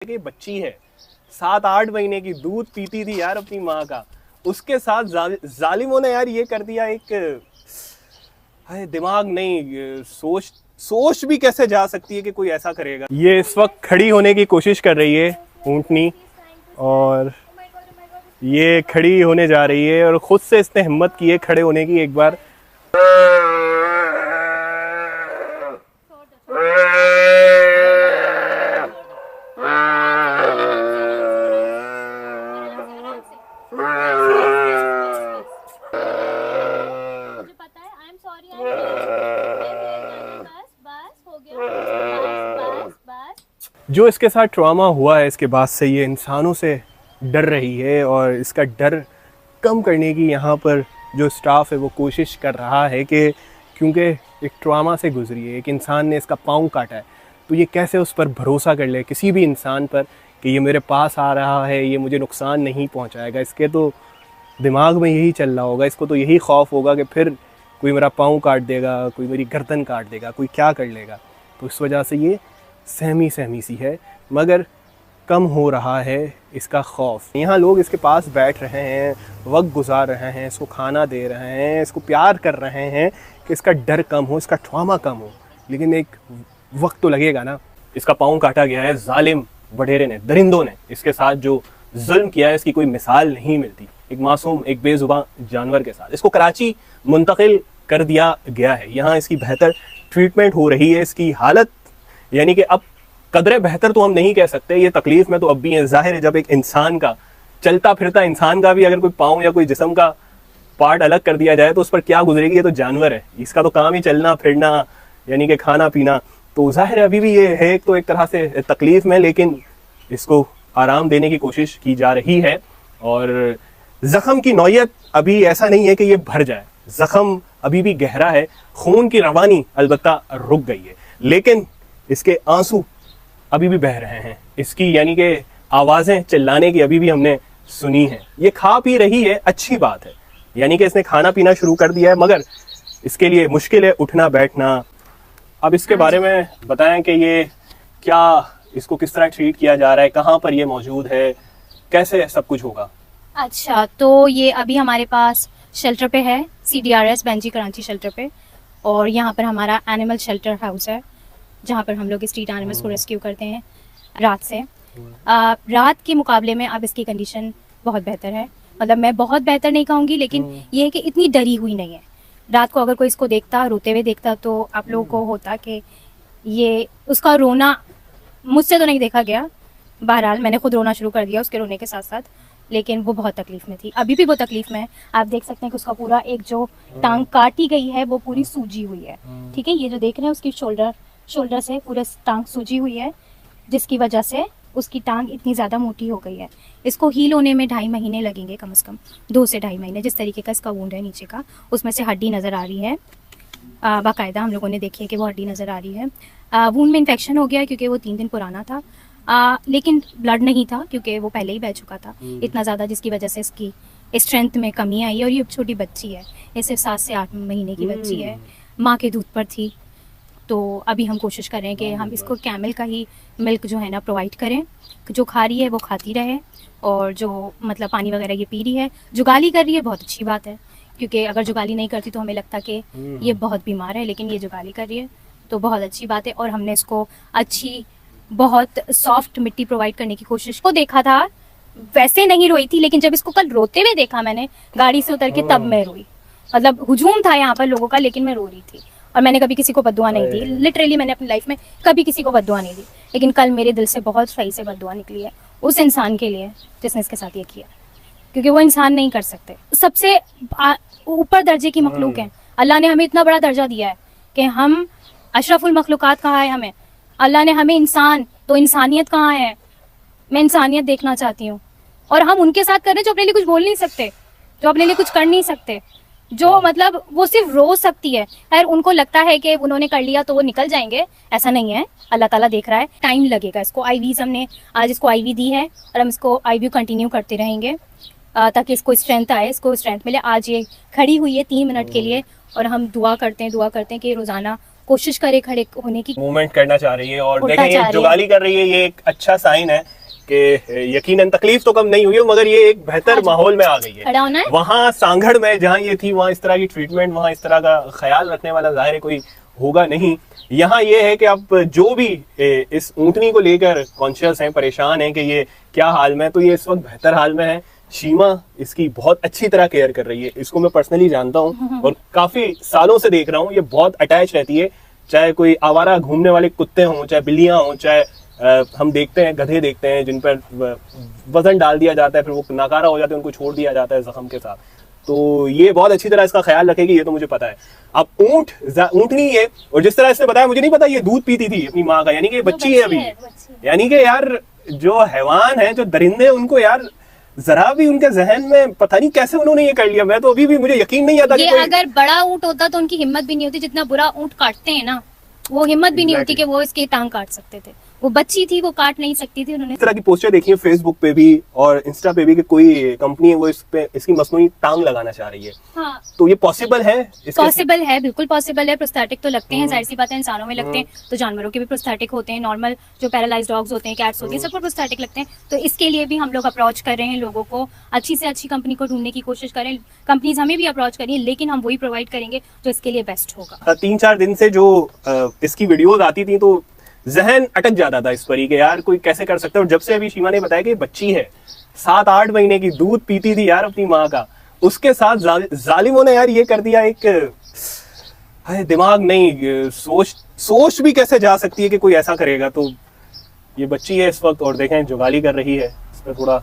कि बच्ची है 7-8 महीने की, दूध पीती थी यार अपनी माँ का, उसके साथ जालिमों ने यार ये कर दिया। एक है दिमाग नहीं, सोच भी कैसे जा सकती है कि कोई ऐसा करेगा। ये इस वक्त खड़ी होने की कोशिश कर रही है ऊँटनी, और ये खड़ी होने जा रही है और खुद से इसने हिम्मत की है खड़े होने की। एक बार जो इसके साथ ट्रॉमा हुआ है, इसके बाद से ये इंसानों से डर रही है, और इसका डर कम करने की यहाँ पर जो स्टाफ है वो कोशिश कर रहा है कि क्योंकि एक ट्रॉमा से गुजरी है, एक इंसान ने इसका पाँव काटा है, तो ये कैसे उस पर भरोसा कर ले किसी भी इंसान पर कि ये मेरे पास आ रहा है, ये मुझे नुकसान नहीं पहुँचाएगा। इसके तो दिमाग में यही चल रहा होगा, इसको तो यही खौफ होगा कि फिर कोई मेरा पाँव काट देगा, कोई मेरी गर्दन काट देगा, कोई क्या कर लेगा। तो इस वजह से ये सहमी सी है, मगर कम हो रहा है इसका खौफ। यहाँ लोग इसके पास बैठ रहे हैं, वक्त गुजार रहे हैं, इसको खाना दे रहे हैं, इसको प्यार कर रहे हैं कि इसका डर कम हो, इसका ट्रॉमा कम हो, लेकिन एक वक्त तो लगेगा ना। इसका पाँव काटा गया है जालिम वडेरे ने, दरिंदों ने इसके साथ जो जुल्म किया है इसकी कोई मिसाल नहीं मिलती। एक मासूम, एक बेजुबान जानवर के साथ इसको कराची मुंतकिल कर दिया गया है। यहाँ इसकी बेहतर ट्रीटमेंट हो रही है। इसकी हालत यानी कि अब कदरे बेहतर तो हम नहीं कह सकते, ये तकलीफ में तो अब भी है। जाहिर है जब एक इंसान का, चलता फिरता इंसान का भी अगर कोई पाँव या कोई जिस्म का पार्ट अलग कर दिया जाए तो उस पर क्या गुजरेगी। ये तो जानवर है, इसका तो काम ही चलना फिरना यानी कि खाना पीना। तो जाहिर है अभी भी ये है तो एक तरह से तकलीफ में, लेकिन इसको आराम देने की कोशिश की जा रही है। और जख्म की नौयत अभी ऐसा नहीं है कि ये भर जाए, जख्म अभी भी गहरा है, खून की रवानी अलबत्ता रुक गई है, लेकिन इसके आंसू अभी भी बह रहे हैं। इसकी यानी कि आवाज़ें चिल्लाने की अभी भी हमने सुनी है। ये खा पी रही है, अच्छी बात है, यानी कि इसने खाना पीना शुरू कर दिया है, मगर इसके लिए मुश्किल है उठना बैठना। अब इसके बारे में बताएं कि ये क्या, इसको किस तरह ट्रीट किया जा रहा है, कहाँ पर ये मौजूद है, कैसे सब कुछ होगा। अच्छा, तो ये अभी हमारे पास शेल्टर पे है, CDRS बेंजी कराची शेल्टर पे, और यहाँ पर हमारा एनिमल शेल्टर हाउस है जहाँ पर हम लोग स्ट्रीट एनिमल्स को रेस्क्यू करते हैं रात से। रात के मुकाबले में अब इसकी कंडीशन बहुत बेहतर है, मतलब मैं बहुत बेहतर नहीं कहूँगी, लेकिन ये है कि इतनी डरी हुई नहीं है। रात को अगर कोई इसको देखता, रोते हुए देखता, तो आप लोगों को होता कि ये उसका रोना मुझसे तो नहीं देखा गया, बहरहाल मैंने खुद रोना शुरू कर दिया उसके रोने के साथ साथ, लेकिन वो बहुत तकलीफ में थी, अभी भी वो तकलीफ में है। आप देख सकते हैं कि उसका पूरा एक जो टांग काटी गई है वो पूरी सूजी हुई है, ठीक है। ये जो देख रहे हैं उसकी शोल्डर से पूरा टांग सूजी हुई है, जिसकी वजह से उसकी टांग इतनी ज़्यादा मोटी हो गई है। इसको हील होने में 2.5 महीने लगेंगे, कम से कम 2 से 2.5 महीने। जिस तरीके का इसका वुंड है नीचे का, उसमें से हड्डी नज़र आ रही है, बाकायदा हम लोगों ने देखी है कि वो हड्डी नज़र आ रही है। वुंड में इन्फेक्शन हो गया क्योंकि वो 3 दिन पुराना था, लेकिन ब्लड नहीं था क्योंकि वो पहले ही बह चुका था इतना ज़्यादा, जिसकी वजह से इसकी स्ट्रेंथ में कमी आई है। और ये छोटी बच्ची है, ये सिर्फ 7 से 8 महीने की बच्ची है, माँ के दूध पर थी। तो अभी हम कोशिश कर रहे हैं कि हम इसको कैमल का ही मिल्क जो है ना प्रोवाइड करें, जो खा रही है वो खाती रहे, और जो मतलब पानी वगैरह ये पी रही है, जुगाली कर रही है, बहुत अच्छी बात है, क्योंकि अगर जुगाली नहीं करती तो हमें लगता कि ये बहुत बीमार है, लेकिन ये जुगाली कर रही है तो बहुत अच्छी बात है। और हमने इसको अच्छी बहुत सॉफ्ट मिट्टी प्रोवाइड करने की कोशिश को देखा था, वैसे नहीं रोई थी, लेकिन जब इसको कल रोते हुए देखा मैंने गाड़ी से उतर के, तब मैं रोई। मतलब हुजूम था यहाँ पर लोगों का, लेकिन मैं रो रही थी। और मैंने कभी किसी को बद्दुआ नहीं दी, लिटरली मैंने अपनी लाइफ में कभी किसी को बद्दुआ नहीं दी, लेकिन कल मेरे दिल से बहुत सही से बद्दुआ निकली है उस इंसान के लिए जिसने इसके साथ ये किया, क्योंकि वो इंसान नहीं कर सकते। सबसे ऊपर दर्जे की मखलूक है, अल्लाह ने हमें इतना बड़ा दर्जा दिया है कि हम अशरफुल मखलूकात कहा है हमें अल्लाह ने, हमें इंसान, तो इंसानियत कहाँ है। मैं इंसानियत देखना चाहती हूँ, और हम उनके साथ कर रहे हैं जो अपने लिए कुछ बोल नहीं सकते, जो अपने लिए कुछ कर नहीं सकते, जो मतलब वो सिर्फ रो सकती है। खैर उनको लगता है कि उन्होंने कर लिया तो वो निकल जाएंगे, ऐसा नहीं है, अल्लाह ताला देख रहा है, टाइम लगेगा इसको। IVs हमने आज इसको IV दी है, और हम इसको IV कंटिन्यू करते रहेंगे ताकि इसको स्ट्रेंथ आए, इसको स्ट्रेंथ मिले। आज ये खड़ी हुई है 3 मिनट के लिए, और हम दुआ करते हैं कि रोज़ाना कोशिश करे खड़े होने की, मूवमेंट करना चाह रही है और उल्टा देखें ये चाह रही है। जुगाली कर रही है, ये एक अच्छा साइन है कि यकीनन तकलीफ तो कम नहीं हुई है मगर ये एक बेहतर माहौल में आ गई है। खड़ा होना है। वहाँ सांगड़ में जहाँ ये थी वहाँ इस तरह की ट्रीटमेंट, वहाँ इस तरह का ख्याल रखने वाला जाहिर है कोई होगा नहीं। यहाँ ये है कि अब जो भी इस ऊँटनी को लेकर कॉन्शियस हैं, परेशान हैं कि ये क्या हाल में, तो ये इस वक्त बेहतर हाल में है। शीमा इसकी बहुत अच्छी तरह केयर कर रही है, इसको मैं पर्सनली जानता हूँ और काफी सालों से देख रहा हूँ। ये बहुत अटैच रहती है, चाहे कोई आवारा घूमने वाले कुत्ते हों, चाहे बिल्लियां हों, चाहे हम देखते हैं गधे देखते हैं जिन पर वजन डाल दिया जाता है, फिर वो नाकारा हो जाते हैं, उनको छोड़ दिया जाता है जख्म के साथ। तो ये बहुत अच्छी तरह इसका ख्याल रखेगी, ये तो मुझे पता है। अब ऊँटनी है और जिस तरह इसने बताया, मुझे नहीं पता ये दूध पीती थी अपनी माँ का, यानी कि बच्ची है अभी। यानी कि यार जो हैवान है, जो दरिंदे, उनको यार जरा भी उनके जहन में पता नहीं कैसे उन्होंने ये कर लिया। मैं तो अभी भी मुझे यकीन नहीं आता ये अगर बड़ा ऊँट होता तो उनकी हिम्मत भी नहीं होती, जितना बुरा ऊँट काटते हैं ना, वो हिम्मत भी नहीं होती कि वो इसकी टांग काट सकते थे। वो बच्ची थी, वो काट नहीं सकती थी। उन्होंने इस तरह की पोस्टर देखी है फेसबुक पे भी और इंस्टा पे भी कि कोई कंपनी है वो इस पे इसकी मसनूई टांग लगाना चाह रही है। हाँ, तो ये पॉसिबल है? पॉसिबल है, बिल्कुल पॉसिबल है। प्रोस्थेटिक तो लगते हैं, जाहिर सी बात है, इंसानों में लगते हैं तो जानवरों के भी प्रोस्थेटिक होते हैं। नॉर्मल जो पैरालाइज्ड डॉग्स होते हैं, कैट्स होती हैं, सबको प्रोस्थेटिक लगते हैं। तो इसके लिए भी हम लोग अप्रोच कर रहे हैं लोगों को, अच्छी से अच्छी कंपनी को ढूंढने की कोशिश करें। कंपनीज हमें भी अप्रोच करिए, लेकिन हम वही प्रोवाइड करेंगे जो इसके लिए बेस्ट होगा। 3-4 दिन से जो इसकी वीडियोज आती थी तो जहन अटक जाता था इस पर ही कि यार कोई कैसे कर सकता है। और जब से अभी शीमा ने बताया कि बच्ची है 7-8 महीने की, दूध पीती थी यार अपनी माँ का, उसके साथ जालिमों ने यार ये कर दिया। एक दिमाग नहीं, सोच भी कैसे जा सकती है कि कोई ऐसा करेगा। तो ये बच्ची है इस वक्त और देखें जुगाली कर रही है, इस पर थोड़ा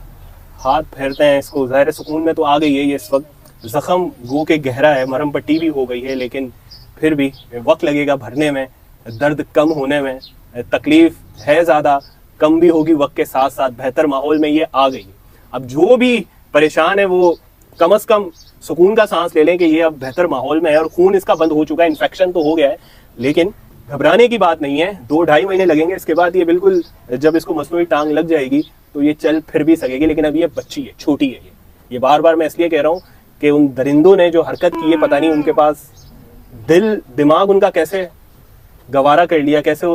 हाथ फेरते हैं इसको। ज़ाहिर सुकून में तो आ गई है ये इस वक्त। जख्म गो के गहरा है, मरहम पट्टी भी हो गई है, लेकिन फिर भी वक्त लगेगा भरने में, दर्द कम होने में। तकलीफ है ज़्यादा, कम भी होगी वक्त के साथ साथ। बेहतर माहौल में ये आ गई है। अब जो भी परेशान है वो कम से कम सुकून का सांस ले लें कि ये अब बेहतर माहौल में है और खून इसका बंद हो चुका है। इन्फेक्शन तो हो गया है, लेकिन घबराने की बात नहीं है। 2-2.5 महीने लगेंगे, इसके बाद ये बिल्कुल, जब इसको मसनूई टांग लग जाएगी तो ये चल फिर भी सकेगी। लेकिन अभी ये बच्ची है, छोटी है। ये बार बार मैं इसलिए कह रहा हूँ कि उन दरिंदों ने जो हरकत की है, पता नहीं उनके पास दिल दिमाग उनका कैसे गवारा कर लिया, कैसे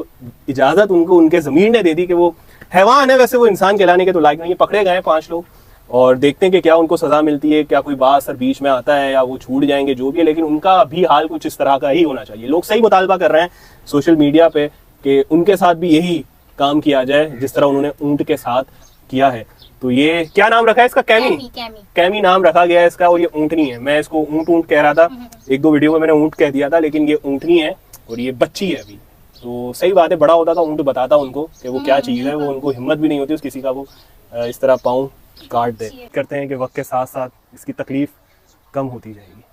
इजाजत उनको उनके ज़मीर ने दे दी कि वो हैवान है, वैसे वो इंसान कहलाने के तो लायक नहीं है। पकड़े गए 5 लोग और देखते हैं कि क्या उनको सज़ा मिलती है, क्या कोई बात सर बीच में आता है या वो छूट जाएंगे, जो भी है। लेकिन उनका भी हाल कुछ इस तरह का ही होना चाहिए। लोग सही मुतालबा कर रहे हैं सोशल मीडिया पे कि उनके साथ भी यही काम किया जाए जिस तरह उन्होंने ऊँट के साथ किया है। तो ये क्या नाम रखा है इसका? कैमी नाम रखा गया है इसका। और ये ऊँटनी है, मैं इसको ऊँट कह रहा था, 1-2 वीडियो में मैंने ऊँट कह दिया था, लेकिन ये ऊँटनी है और ये बच्ची है अभी। तो सही बात है, बड़ा होता था ऊँट बताता उनको कि वो क्या चीज़ है। वो उनको हिम्मत भी नहीं होती उस किसी का वो इस तरह पाँव काट दे। करते हैं कि वक्त के साथ साथ इसकी तकलीफ कम होती जाएगी।